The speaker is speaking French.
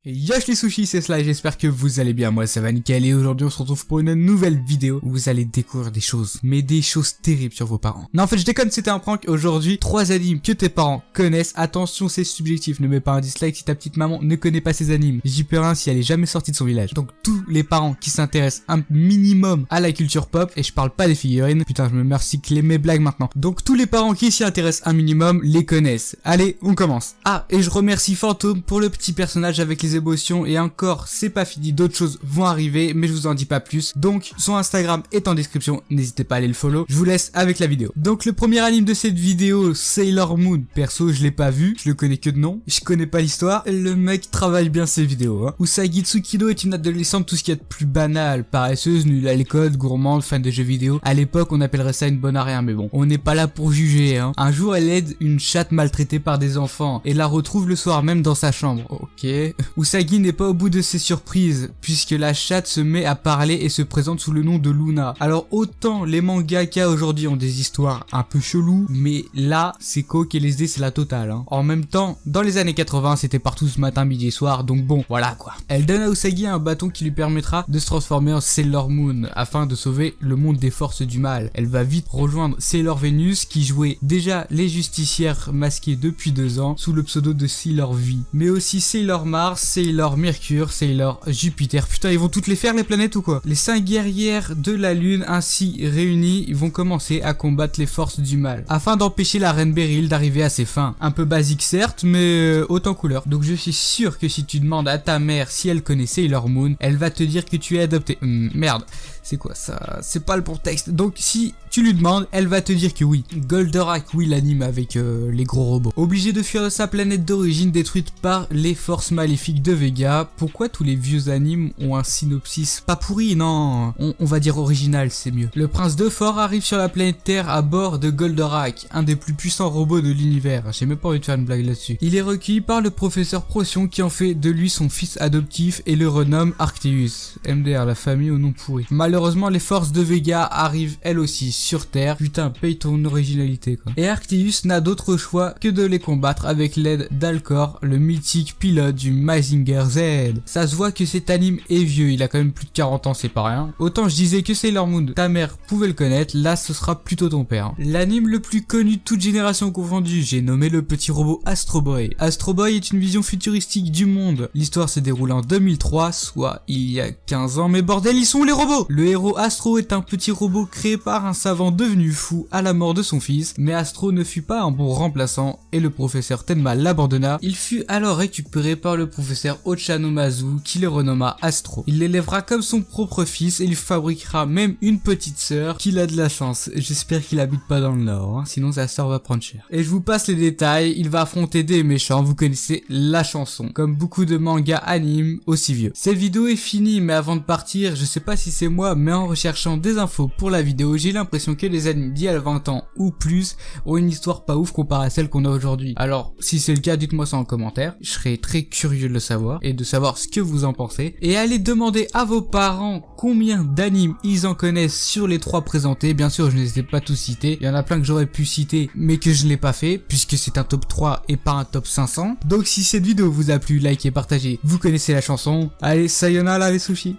Yosh les sushis, c'est cela et j'espère que vous allez bien, moi ça va nickel et aujourd'hui on se retrouve pour une nouvelle vidéo où vous allez découvrir des choses, mais des choses terribles sur vos parents. Non en fait je déconne, c'était un prank. Aujourd'hui 3 animes que tes parents connaissent, attention c'est subjectif, ne mets pas un dislike si ta petite maman ne connaît pas ces animes, j'y peux rien si elle est jamais sortie de son village. Donc tous les parents qui s'intéressent un minimum à la culture pop, et je parle pas des figurines, putain je me recycle mes blagues maintenant, donc tous les parents qui s'y intéressent un minimum les connaissent. Allez on commence. Ah et je remercie Fantôme pour le petit personnage avec les émotions, et encore c'est pas fini, d'autres choses vont arriver mais je vous en dis pas plus, donc son Instagram est en description, n'hésitez pas à aller le follow. Je vous laisse avec la vidéo. Donc le premier anime de cette vidéo, Sailor Moon, perso je l'ai pas vu, je le connais que de nom, je connais pas l'histoire, le mec travaille bien ses vidéos hein. Usagi Tsukino est une adolescente tout ce qu'il y a de plus banal, paresseuse, nulle à l'école, gourmande, fan de jeux vidéo. À l'époque on appellerait ça une bonne à rien, mais bon, on n'est pas là pour juger hein. Un jour elle aide une chatte maltraitée par des enfants et la retrouve le soir même dans sa chambre. Ok. Usagi n'est pas au bout de ses surprises, puisque la chatte se met à parler et se présente sous le nom de Luna. Alors autant les mangaka aujourd'hui ont des histoires un peu cheloues, mais là c'est coke et les idées c'est la totale hein. En même temps, dans les années 80 c'était partout ce matin, midi et soir, donc bon, voilà quoi. Elle donne à Usagi un bâton qui lui permettra de se transformer en Sailor Moon, afin de sauver le monde des forces du mal. Elle va vite rejoindre Sailor Venus, qui jouait déjà les justicières masquées depuis 2 ans, sous le pseudo de Sailor V. Mais aussi Sailor Mars, Sailor Mercure, Sailor Jupiter. Putain, ils vont toutes les faire les planètes ou quoi? Les 5 guerrières de la Lune ainsi réunies vont commencer à combattre les forces du mal, afin d'empêcher la reine Beryl d'arriver à ses fins. Un peu basique certes, mais haute en couleur. Donc je suis sûr que si tu demandes à ta mère si elle connaît Sailor Moon, elle va te dire que tu es adopté. Merde, c'est quoi ça? C'est pas le bon texte. Donc si tu lui demandes, elle va te dire que oui. Goldorak, oui, l'anime avec les gros robots. Obligé de fuir de sa planète d'origine détruite par les forces maléfiques de Vega. Pourquoi tous les vieux animes ont un synopsis pas pourri? Non, on va dire original, c'est mieux. Le prince de Fort arrive sur la planète Terre à bord de Goldorak, un des plus puissants robots de l'univers. J'ai même pas envie de faire une blague là-dessus. Il est recueilli par le professeur Procyon qui en fait de lui son fils adoptif et le renomme Arcteus. MDR, la famille au nom pourri. Malheureusement, les forces de Vega arrivent elles aussi sur Terre. Putain, paye ton originalité quoi. Et Arcteus n'a d'autre choix que de les combattre avec l'aide d'Alcor, le mythique pilote du Mazinger Z. Ça se voit que cet anime est vieux, il a quand même plus de 40 ans, c'est pas rien. Autant je disais que Sailor Moon, ta mère pouvait le connaître, là ce sera plutôt ton père. L'anime le plus connu de toute génération confondue, j'ai nommé le petit robot Astro Boy. Astro Boy est une vision futuristique du monde. L'histoire se déroule en 2003, soit il y a 15 ans, mais bordel, ils sont où les robots? Le héros Astro est un petit robot créé par un savant devenu fou à la mort de son fils, mais Astro ne fut pas un bon remplaçant et le professeur Tenma l'abandonna. Il fut alors récupéré par le professeur Ochanomizu qui le renomma Astro. Il l'élèvera comme son propre fils et lui fabriquera même une petite sœur qu'il a de la chance. J'espère qu'il habite pas dans le nord, hein, sinon sa sœur va prendre cher. Et je vous passe les détails, il va affronter des méchants, vous connaissez la chanson, comme beaucoup de mangas animes aussi vieux. Cette vidéo est finie, mais avant de partir, je sais pas si c'est moi, mais en recherchant des infos pour la vidéo, j'ai l'impression que les animes d'il y a 20 ans ou plus ont une histoire pas ouf comparée à celle qu'on a aujourd'hui. Alors, si c'est le cas, dites-moi ça en commentaire, je serais très curieux de le savoir et de savoir ce que vous en pensez. Et allez demander à vos parents combien d'animes ils en connaissent sur les 3 présentés. Bien sûr, je ne les ai pas tous cités, il y en a plein que j'aurais pu citer, mais que je n'ai pas fait, puisque c'est un top 3 et pas un top 500. Donc si cette vidéo vous a plu, likez, partagez, vous connaissez la chanson. Allez, sayonara les sushis.